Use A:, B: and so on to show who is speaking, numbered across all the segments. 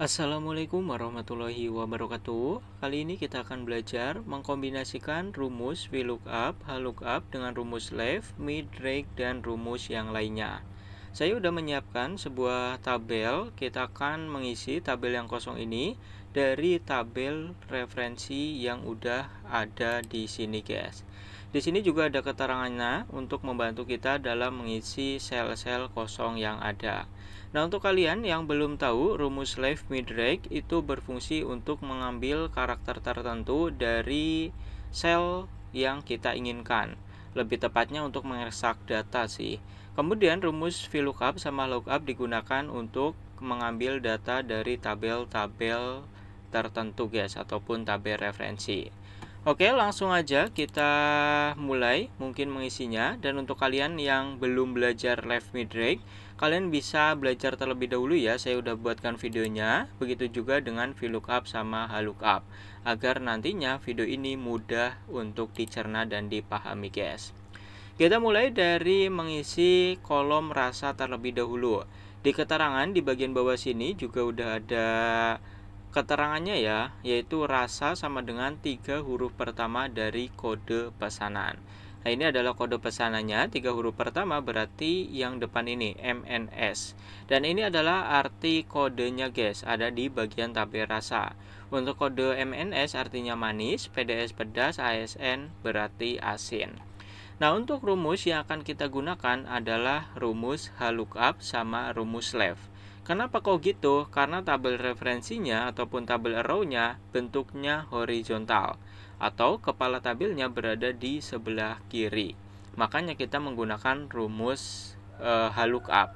A: Assalamualaikum warahmatullahi wabarakatuh. Kali ini kita akan belajar mengkombinasikan rumus VLOOKUP, HLOOKUP dengan rumus left, mid, range, dan rumus yang lainnya. Saya sudah menyiapkan sebuah tabel. Kita akan mengisi tabel yang kosong ini dari tabel referensi yang udah ada di sini, guys. Di sini juga ada keterangannya untuk membantu kita dalam mengisi sel-sel kosong yang ada. Nah, untuk kalian yang belum tahu, rumus left, mid, range itu berfungsi untuk mengambil karakter tertentu dari sel yang kita inginkan. Lebih tepatnya untuk mengekstrak data sih. Kemudian rumus VLOOKUP sama LOOKUP digunakan untuk mengambil data dari tabel-tabel tertentu, guys, ataupun tabel referensi. Oke, langsung aja kita mulai mungkin mengisinya. Dan untuk kalian yang belum belajar left, mid, range, kalian bisa belajar terlebih dahulu ya. Saya udah buatkan videonya. Begitu juga dengan VLOOKUP sama HLOOKUP, agar nantinya video ini mudah untuk dicerna dan dipahami, guys. Kita mulai dari mengisi kolom rasa terlebih dahulu. Di keterangan di bagian bawah sini juga udah ada keterangannya ya, yaitu rasa sama dengan 3 huruf pertama dari kode pesanan. Nah, ini adalah kode pesanannya. 3 huruf pertama berarti yang depan ini MNS. Dan ini adalah arti kodenya, guys, ada di bagian tabel rasa. Untuk kode MNS artinya manis, PDS pedas, ASN berarti asin. Nah, untuk rumus yang akan kita gunakan adalah rumus HLOOKUP sama rumus left. Kenapa kok gitu? Karena tabel referensinya ataupun tabel arrow-nya bentuknya horizontal atau kepala tabelnya berada di sebelah kiri. Makanya kita menggunakan rumus HLOOKUP.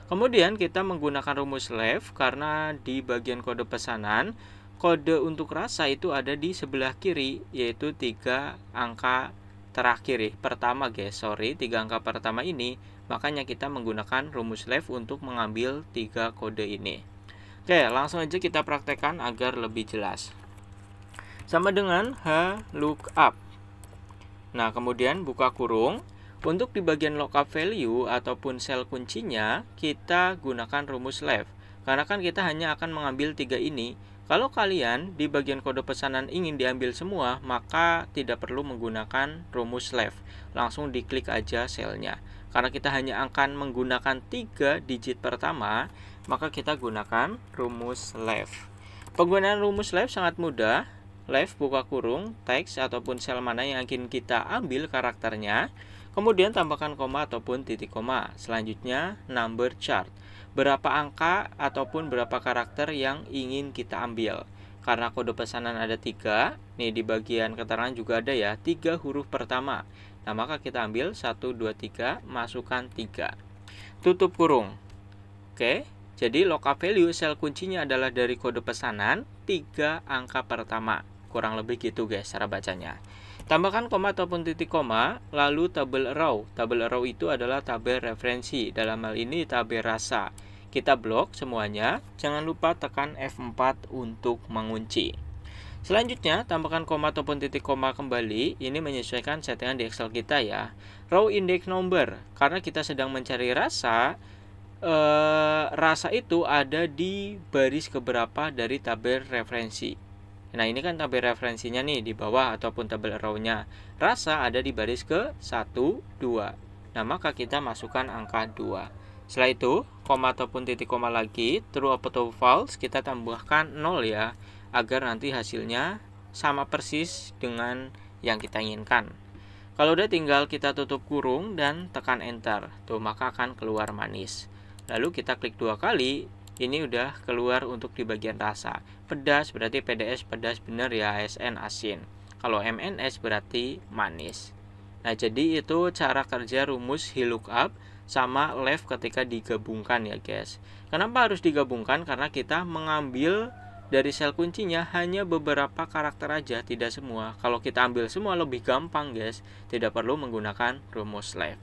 A: Kemudian kita menggunakan rumus left karena di bagian kode pesanan, kode untuk rasa itu ada di sebelah kiri, yaitu 3 angka terakhir pertama, guys. 3 angka pertama ini. Makanya kita menggunakan rumus left untuk mengambil 3 kode ini. Oke, langsung aja kita praktekkan agar lebih jelas. Sama dengan HLOOKUP. Nah, kemudian buka kurung. Untuk di bagian lookup value ataupun sel kuncinya, kita gunakan rumus left. Karena kan kita hanya akan mengambil 3 ini. Kalau kalian di bagian kode pesanan ingin diambil semua, maka tidak perlu menggunakan rumus left. Langsung diklik aja selnya. Karena kita hanya akan menggunakan 3 digit pertama, maka kita gunakan rumus left. Penggunaan rumus left sangat mudah. Left buka kurung, teks ataupun sel mana yang ingin kita ambil karakternya. Kemudian tambahkan koma ataupun titik koma. Selanjutnya number chart. Berapa angka ataupun berapa karakter yang ingin kita ambil. Karena kode pesanan ada 3, nih di bagian keterangan juga ada ya, 3 huruf pertama. Nah, maka kita ambil 1, 2, 3, masukkan 3. Tutup kurung. Oke, jadi lookup value sel kuncinya adalah dari kode pesanan 3 angka pertama. Kurang lebih gitu, guys, cara bacanya. Tambahkan koma ataupun titik koma, lalu tabel arrow. Tabel arrow itu adalah tabel referensi, dalam hal ini tabel rasa. Kita blok semuanya, jangan lupa tekan F4 untuk mengunci. Selanjutnya, tambahkan koma ataupun titik koma kembali, ini menyesuaikan settingan di Excel kita ya. Row index number, karena kita sedang mencari rasa, rasa itu ada di baris keberapa dari tabel referensi. Nah, ini kan tabel referensinya nih di bawah ataupun tabel arrow-nya. Rasa ada di baris ke 1, 2. Nah, maka kita masukkan angka 2. Setelah itu, koma ataupun titik koma lagi, true atau false, kita tambahkan 0 ya, agar nanti hasilnya sama persis dengan yang kita inginkan. Kalau udah tinggal kita tutup kurung dan tekan enter. Tuh, maka akan keluar manis. Lalu kita klik 2 kali. Ini udah keluar untuk di bagian rasa. Pedas berarti PDS pedas bener ya, ASN asin. Kalau MNS berarti manis. Nah, jadi itu cara kerja rumus HLOOKUP sama left ketika digabungkan ya, guys. Kenapa harus digabungkan? Karena kita mengambil dari sel kuncinya hanya beberapa karakter aja, tidak semua. Kalau kita ambil semua lebih gampang, guys. Tidak perlu menggunakan rumus left.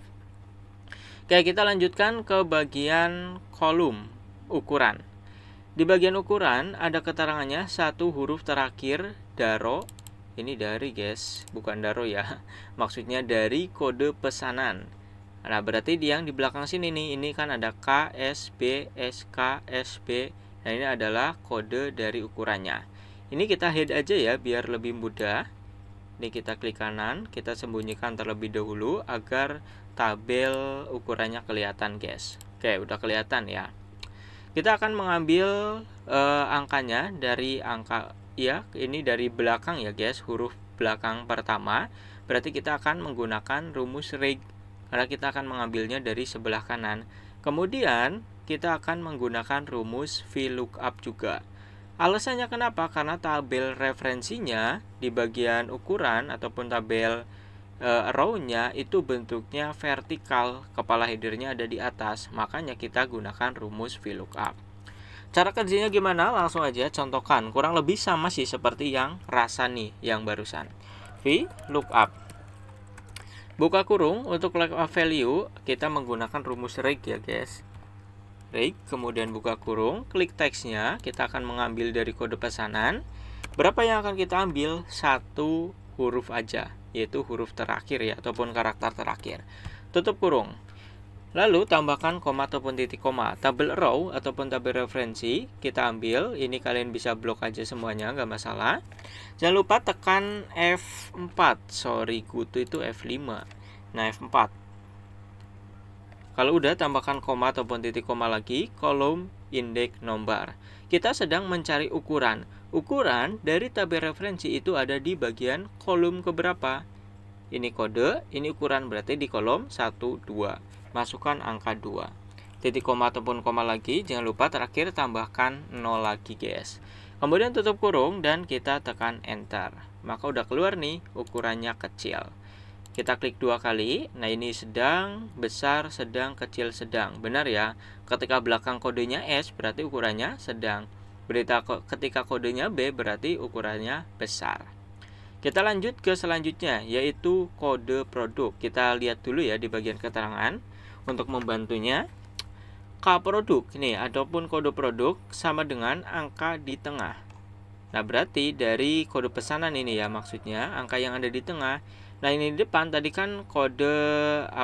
A: Oke, kita lanjutkan ke bagian kolom ukuran. Di bagian ukuran ada keterangannya 1 huruf terakhir daro. Ini dari, guys, bukan daro ya. Maksudnya dari kode pesanan. Nah, berarti yang di belakang sini nih, ini kan ada K, S, B, S, K, S, B, Nah, ini adalah kode dari ukurannya. Ini kita hide aja ya biar lebih mudah. Ini kita klik kanan, kita sembunyikan terlebih dahulu agar tabel ukurannya kelihatan, guys. Oke, udah kelihatan ya. Kita akan mengambil angkanya dari angka ya, ini dari belakang ya, guys, huruf belakang pertama. Berarti kita akan menggunakan rumus reg karena kita akan mengambilnya dari sebelah kanan. Kemudian kita akan menggunakan rumus VLOOKUP juga. Alasannya kenapa? Karena tabel referensinya di bagian ukuran ataupun tabel row-nya itu bentuknya vertikal, kepala headernya ada di atas, makanya kita gunakan rumus VLOOKUP. Cara kerjanya gimana? Langsung aja contohkan. Kurang lebih sama sih seperti yang rasa nih, yang barusan. VLOOKUP. Buka kurung, untuk lookup value kita menggunakan rumus reg ya, guys. Reg, kemudian buka kurung, klik teksnya, kita akan mengambil dari kode pesanan. Berapa yang akan kita ambil? Satu huruf aja, yaitu huruf terakhir ya, ataupun karakter terakhir. Tutup kurung. Lalu tambahkan koma ataupun titik koma. Tabel row ataupun tabel referensi kita ambil. Ini kalian bisa blok aja semuanya, nggak masalah. Jangan lupa tekan F4. Sorry, kutu itu F5. Nah, F4. Kalau udah, tambahkan koma ataupun titik koma lagi, kolom indeks nomor. Kita sedang mencari ukuran. Ukuran dari tabel referensi itu ada di bagian kolom keberapa? Ini kode, ini ukuran, berarti di kolom 1, 2. Masukkan angka 2. Titik koma ataupun koma lagi, jangan lupa terakhir tambahkan 0 lagi, guys. Kemudian tutup kurung dan kita tekan enter. Maka udah keluar nih ukurannya kecil. Kita klik 2 kali. Nah, ini sedang, besar, sedang, kecil, sedang. Benar ya? Ketika belakang kodenya S berarti ukurannya sedang. Ketika kodenya B berarti ukurannya besar. Kita lanjut ke selanjutnya, yaitu kode produk. Kita lihat dulu ya di bagian keterangan. Untuk membantunya, K produk nih ataupun kode produk sama dengan angka di tengah. Nah, berarti dari kode pesanan ini ya, maksudnya angka yang ada di tengah. Nah, ini di depan tadi kan kode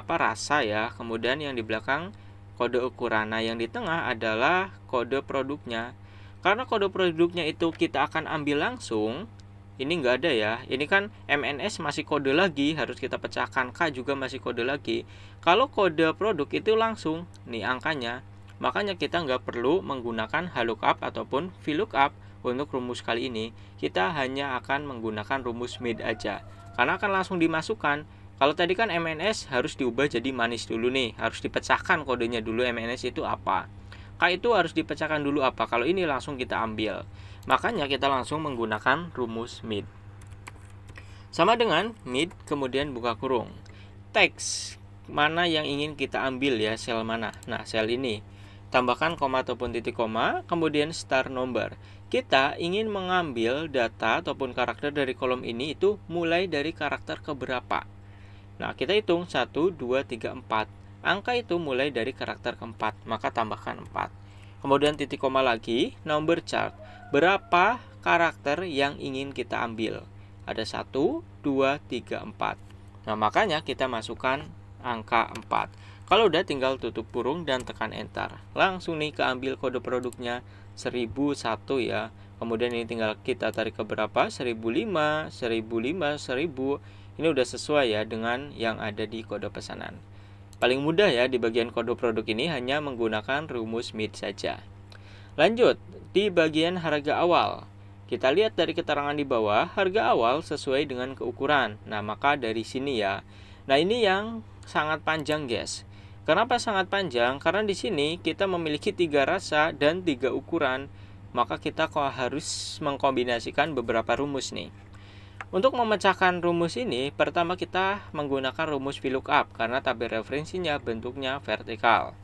A: rasa ya, kemudian yang di belakang kode ukuran. Nah, yang di tengah adalah kode produknya. Karena kode produknya itu kita akan ambil langsung, ini nggak ada ya. Ini kan MNS masih kode lagi, harus kita pecahkan. K juga masih kode lagi. Kalau kode produk itu langsung nih angkanya, makanya kita nggak perlu menggunakan HLOOKUP ataupun VLOOKUP untuk rumus kali ini. Kita hanya akan menggunakan rumus mid aja, karena akan langsung dimasukkan. Kalau tadi kan MNS harus diubah jadi manis dulu nih, harus dipecahkan kodenya dulu MNS itu apa. K itu harus dipecahkan dulu apa. Kalau ini langsung kita ambil. Makanya kita langsung menggunakan rumus mid. Sama dengan mid, kemudian buka kurung. Teks, mana yang ingin kita ambil ya, sel mana? Nah, sel ini. Tambahkan koma ataupun titik koma, kemudian start number. Kita ingin mengambil data ataupun karakter dari kolom ini itu mulai dari karakter keberapa. Nah, kita hitung 1, 2, 3, 4. Angka itu mulai dari karakter keempat, maka tambahkan 4. Kemudian titik koma lagi, number chart. Berapa karakter yang ingin kita ambil? Ada 1, 2, 3, 4. Nah, makanya kita masukkan angka 4. Kalau udah, tinggal tutup kurung dan tekan enter. Langsung nih keambil kode produknya 1001 ya. Kemudian ini tinggal kita tarik ke berapa? 1005, 1005, 1000. Ini udah sesuai ya dengan yang ada di kode pesanan. Paling mudah ya di bagian kode produk ini hanya menggunakan rumus mid saja. Lanjut, di bagian harga awal. Kita lihat dari keterangan di bawah, harga awal sesuai dengan keukuran. Nah, maka dari sini ya. Nah, ini yang sangat panjang, guys. Kenapa sangat panjang? Karena di sini kita memiliki 3 rasa dan 3 ukuran. Maka kita harus mengkombinasikan beberapa rumus nih. Untuk memecahkan rumus ini, pertama kita menggunakan rumus VLOOKUP karena tabel referensinya bentuknya vertikal.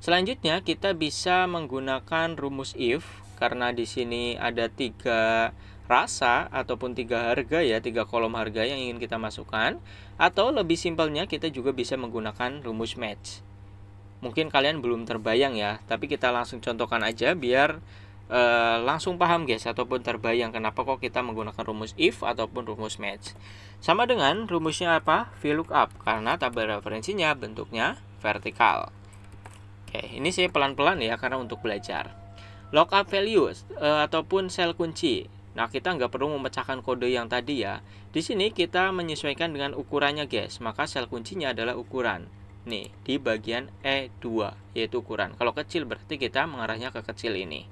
A: Selanjutnya kita bisa menggunakan rumus if karena di sini ada 3 rasa ataupun 3 harga ya, 3 kolom harga yang ingin kita masukkan. Atau lebih simpelnya kita juga bisa menggunakan rumus match. Mungkin kalian belum terbayang ya, tapi kita langsung contohkan aja biar langsung paham guys, ataupun terbayang kenapa kok kita menggunakan rumus if ataupun rumus match. Sama dengan rumusnya apa? VLOOKUP, karena tabel referensinya bentuknya vertikal. Oke, ini saya pelan-pelan ya karena untuk belajar. Lookup values ataupun sel kunci. Nah, kita nggak perlu memecahkan kode yang tadi ya. Di sini kita menyesuaikan dengan ukurannya, guys. Maka sel kuncinya adalah ukuran. Nih, di bagian E2, yaitu ukuran. Kalau kecil berarti kita mengarahnya ke kecil ini.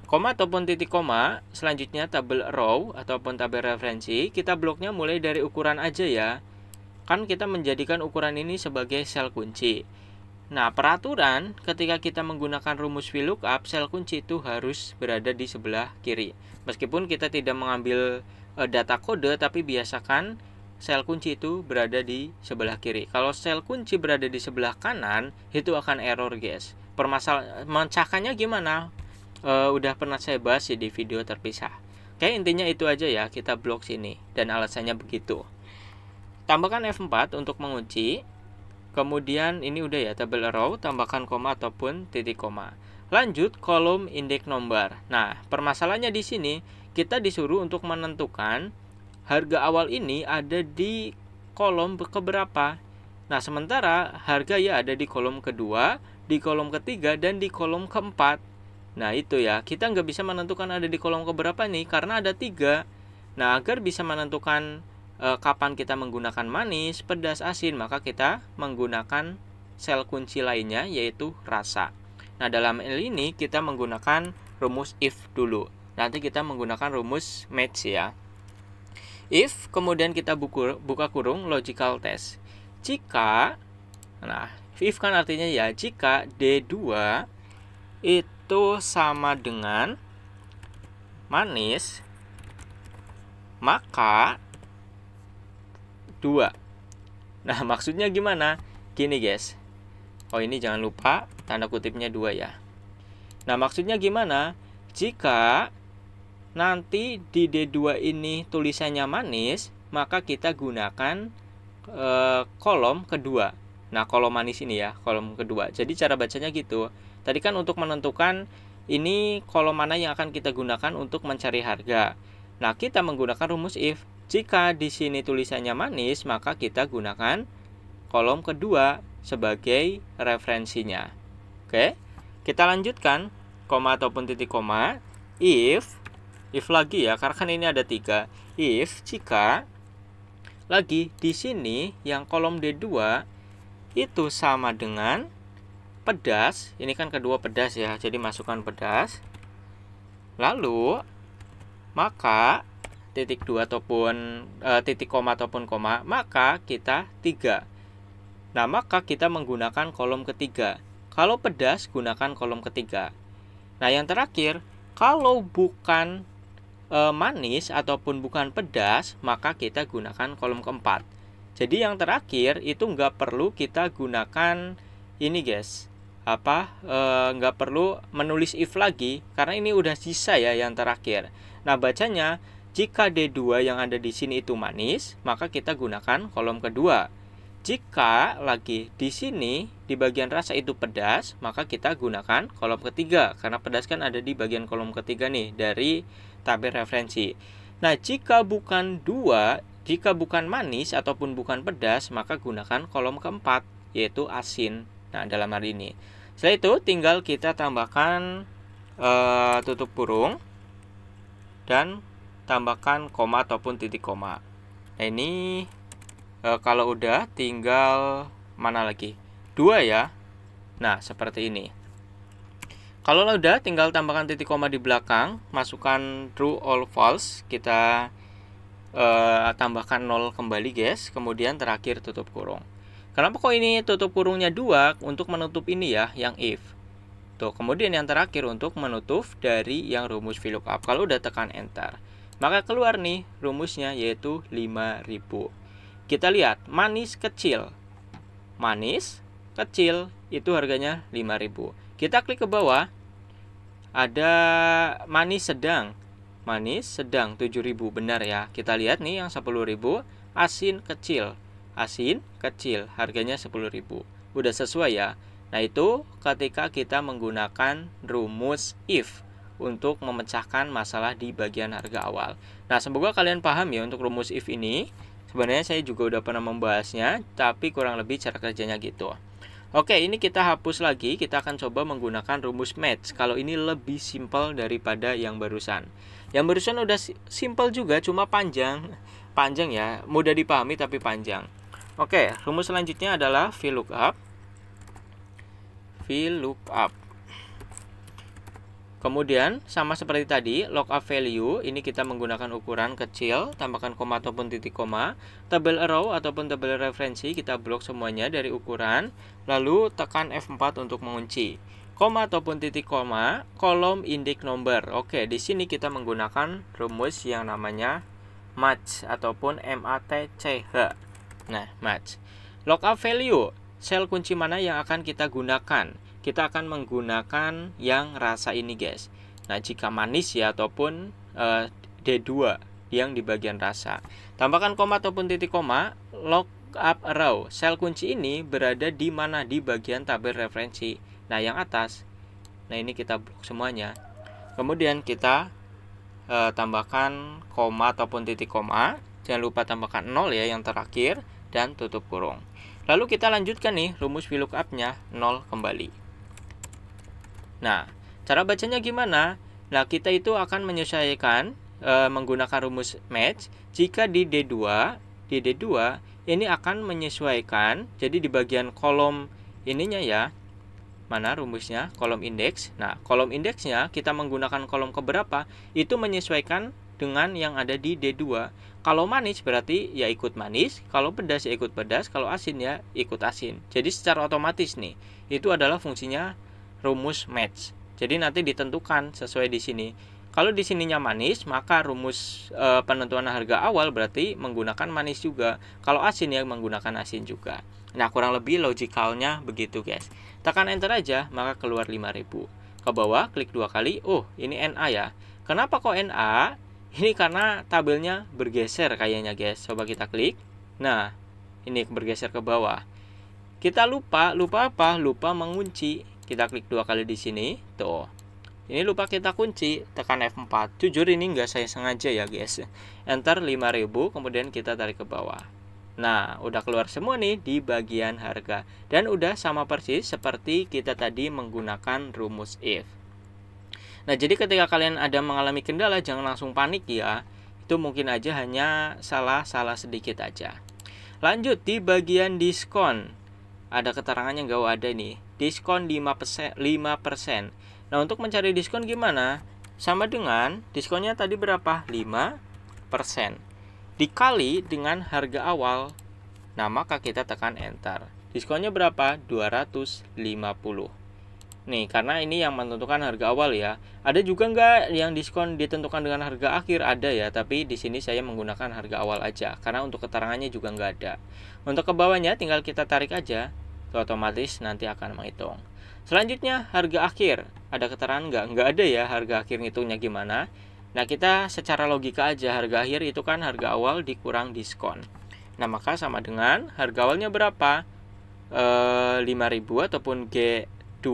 A: Koma ataupun titik koma, selanjutnya tabel row ataupun tabel referensi. Kita bloknya mulai dari ukuran aja ya. Kan kita menjadikan ukuran ini sebagai sel kunci. Nah, peraturan ketika kita menggunakan rumus VLOOKUP, sel kunci itu harus berada di sebelah kiri. Meskipun kita tidak mengambil data kode, tapi biasakan sel kunci itu berada di sebelah kiri. Kalau sel kunci berada di sebelah kanan, itu akan error, guys. Memecahkannya gimana? Udah pernah saya bahas di video terpisah. Oke, intinya itu aja ya, kita blok sini. Dan alasannya begitu. Tambahkan F4 untuk mengunci. Kemudian ini udah ya, tabel row, tambahkan koma ataupun titik koma. Lanjut kolom index number. Nah, permasalahannya di sini kita disuruh untuk menentukan harga awal ini ada di kolom keberapa. Nah, sementara harga ya ada di kolom kedua, di kolom ketiga, dan di kolom keempat. Nah, itu ya, kita nggak bisa menentukan ada di kolom keberapa nih, karena ada 3. Nah, agar bisa menentukan kapan kita menggunakan manis, pedas, asin, maka kita menggunakan sel kunci lainnya, yaitu rasa. Nah, dalam hal ini kita menggunakan rumus if dulu. Nanti kita menggunakan rumus match ya. If, kemudian kita buka kurung logical test. Jika, nah, if kan artinya ya, jika D2 itu sama dengan manis, maka 2. Nah, maksudnya gimana? Gini, guys. Oh, ini jangan lupa tanda kutipnya 2 ya. Nah, maksudnya gimana? Jika nanti di D2 ini tulisannya manis, maka kita gunakan kolom kedua. Nah, kolom manis ini ya, kolom kedua. Jadi cara bacanya gitu. Tadi kan untuk menentukan ini kolom mana yang akan kita gunakan untuk mencari harga. Nah, kita menggunakan rumus if. Jika di sini tulisannya manis, maka kita gunakan kolom kedua sebagai referensinya. Oke, kita lanjutkan koma ataupun titik koma. If lagi ya, karena kan ini ada 3. If jika lagi di sini yang kolom D2 itu sama dengan pedas. Ini kan kedua pedas ya, jadi masukkan pedas. Lalu maka titik 2 ataupun titik koma ataupun koma, maka kita 3. Nah, maka kita menggunakan kolom ketiga. Kalau pedas, gunakan kolom ketiga. Nah, yang terakhir, kalau bukan manis ataupun bukan pedas, maka kita gunakan kolom keempat. Jadi yang terakhir itu nggak perlu kita gunakan ini, guys. Nggak perlu menulis if lagi, karena ini udah sisa ya yang terakhir. Nah, bacanya jika D2 yang ada di sini itu manis, maka kita gunakan kolom kedua. Jika lagi di sini di bagian rasa itu pedas, maka kita gunakan kolom ketiga, karena pedas kan ada di bagian kolom ketiga nih dari tabel referensi. Nah, jika bukan manis ataupun bukan pedas, maka gunakan kolom keempat, yaitu asin. Nah, dalam hal ini. Setelah itu tinggal kita tambahkan tutup kurung dan tambahkan koma ataupun titik koma. Nah, ini kalau udah tinggal mana lagi? 2 ya. Nah, seperti ini. Kalau udah tinggal tambahkan titik koma di belakang, masukkan true or false, kita tambahkan 0 kembali, guys. Kemudian terakhir tutup kurung. Kenapa kok ini tutup kurungnya 2? Untuk menutup ini ya, yang if. Tuh, kemudian yang terakhir untuk menutup dari yang rumus VLOOKUP. Kalau udah tekan enter, maka keluar nih rumusnya, yaitu 5000. Kita lihat, manis kecil. Manis kecil itu harganya 5000. Kita klik ke bawah, ada manis sedang. Manis sedang 7000, benar ya. Kita lihat nih yang 10000, asin kecil. Asin kecil harganya 10000. Udah sesuai ya. Nah, itu ketika kita menggunakan rumus if untuk memecahkan masalah di bagian harga awal. Nah, semoga kalian paham ya untuk rumus if ini. Sebenarnya saya juga udah pernah membahasnya, tapi kurang lebih cara kerjanya gitu. Oke, ini kita hapus lagi. Kita akan coba menggunakan rumus match. Kalau ini lebih simpel daripada yang barusan. Yang barusan udah simpel juga, cuma panjang. Panjang ya, mudah dipahami tapi panjang. Oke, rumus selanjutnya adalah VLOOKUP. VLOOKUP. Kemudian sama seperti tadi, lookup value ini kita menggunakan ukuran kecil, tambahkan koma ataupun titik koma. Tabel arrow ataupun tabel referensi kita blok semuanya dari ukuran, lalu tekan F4 untuk mengunci. Koma ataupun titik koma, kolom index number. Oke, di sini kita menggunakan rumus yang namanya match ataupun MATCH. Nah, match. Lookup value, sel kunci mana yang akan kita gunakan? Kita akan menggunakan yang rasa ini, guys. Nah, jika manis ya ataupun D2 yang di bagian rasa. Tambahkan koma ataupun titik koma, lookup arrow. Sel kunci ini berada di mana? Di bagian tabel referensi. Nah, yang atas. Nah, ini kita blok semuanya. Kemudian kita tambahkan koma ataupun titik koma. Jangan lupa tambahkan 0 ya yang terakhir dan tutup kurung. Lalu kita lanjutkan nih rumus VLOOKUP-nya 0 kembali. Nah, cara bacanya gimana? Nah, kita itu akan menyesuaikan menggunakan rumus match. Jika di D2 ini akan menyesuaikan. Jadi di bagian kolom ininya ya. Mana rumusnya? Kolom indeks. Nah, kolom indeksnya kita menggunakan kolom keberapa? Itu menyesuaikan dengan yang ada di D2. Kalau manis berarti ya ikut manis, kalau pedas ya ikut pedas, kalau asin ya ikut asin. Jadi secara otomatis nih, itu adalah fungsinya rumus match. Jadi nanti ditentukan sesuai di sini. Kalau di sininya manis, maka rumus penentuan harga awal berarti menggunakan manis juga. Kalau asin ya menggunakan asin juga. Nah, kurang lebih logikalnya begitu, guys. Tekan enter aja, maka keluar 5000. Ke bawah klik 2 kali. Oh, ini NA ya. Kenapa kok NA? Ini karena tabelnya bergeser kayaknya, guys. Coba kita klik. Nah, ini bergeser ke bawah. Kita lupa apa? Lupa mengunci. Kita klik 2 kali di sini. Tuh. Ini lupa kita kunci, tekan F4. Jujur ini nggak saya sengaja ya, guys. Enter 5000, kemudian kita tarik ke bawah. Nah, udah keluar semua nih di bagian harga. Dan udah sama persis seperti kita tadi menggunakan rumus if. Nah, jadi ketika kalian ada mengalami kendala, jangan langsung panik ya. Itu mungkin aja hanya salah sedikit aja. Lanjut di bagian diskon. Ada keterangannya nggak ada nih. Diskon 5%. Nah, untuk mencari diskon gimana? Sama dengan diskonnya tadi berapa? 5%. Dikali dengan harga awal. Nah, maka kita tekan enter. Diskonnya berapa? 250. Nih, karena ini yang menentukan harga awal ya. Ada juga nggak yang diskon ditentukan dengan harga akhir? Ada ya, tapi di sini saya menggunakan harga awal aja. Karena untuk keterangannya juga nggak ada. Untuk ke bawahnya tinggal kita tarik aja. Otomatis nanti akan menghitung. Selanjutnya harga akhir. Ada keterangan nggak? Nggak ada ya harga akhir ngitungnya gimana. Nah, kita secara logika aja, harga akhir itu kan harga awal dikurang diskon. Nah, maka sama dengan harga awalnya berapa? 5.000 ataupun G2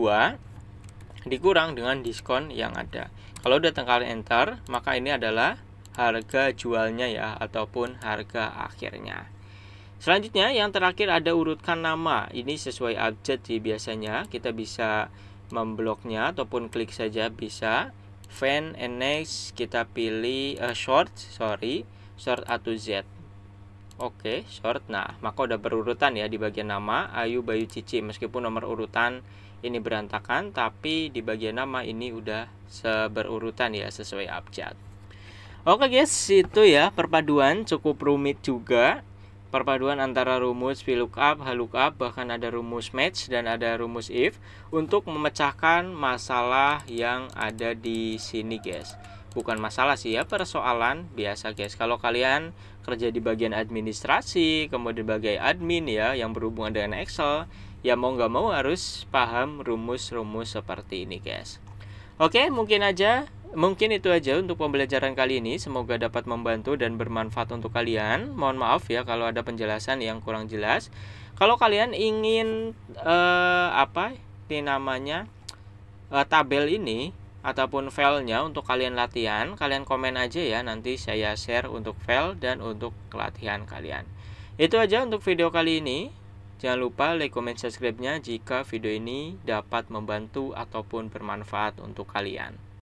A: dikurang dengan diskon yang ada. Kalau udah tekan enter, maka ini adalah harga jualnya ya, ataupun harga akhirnya. Selanjutnya yang terakhir ada urutkan nama. Ini sesuai abjad sih biasanya. Kita bisa membloknya ataupun klik saja bisa. Fan and next kita pilih short A to Z. Oke, short. Nah, maka udah berurutan ya di bagian nama Ayu Bayu Cici. Meskipun nomor urutan ini berantakan, tapi di bagian nama ini udah berurutan ya sesuai abjad. Oke guys, itu ya perpaduan cukup rumit juga. Perpaduan antara rumus VLOOKUP, HLOOKUP, bahkan ada rumus match dan ada rumus if untuk memecahkan masalah yang ada di sini, guys. Bukan masalah sih ya, persoalan biasa, guys. Kalau kalian kerja di bagian administrasi, kemudian sebagai admin ya yang berhubungan dengan Excel, ya mau nggak mau harus paham rumus-rumus seperti ini, guys. Oke, mungkin itu aja untuk pembelajaran kali ini. Semoga dapat membantu dan bermanfaat untuk kalian. Mohon maaf ya kalau ada penjelasan yang kurang jelas. Kalau kalian ingin tabel ini ataupun filenya untuk kalian latihan, kalian komen aja ya. Nanti saya share untuk file dan untuk latihan kalian. Itu aja untuk video kali ini. Jangan lupa like, comment, subscribe-nya jika video ini dapat membantu ataupun bermanfaat untuk kalian.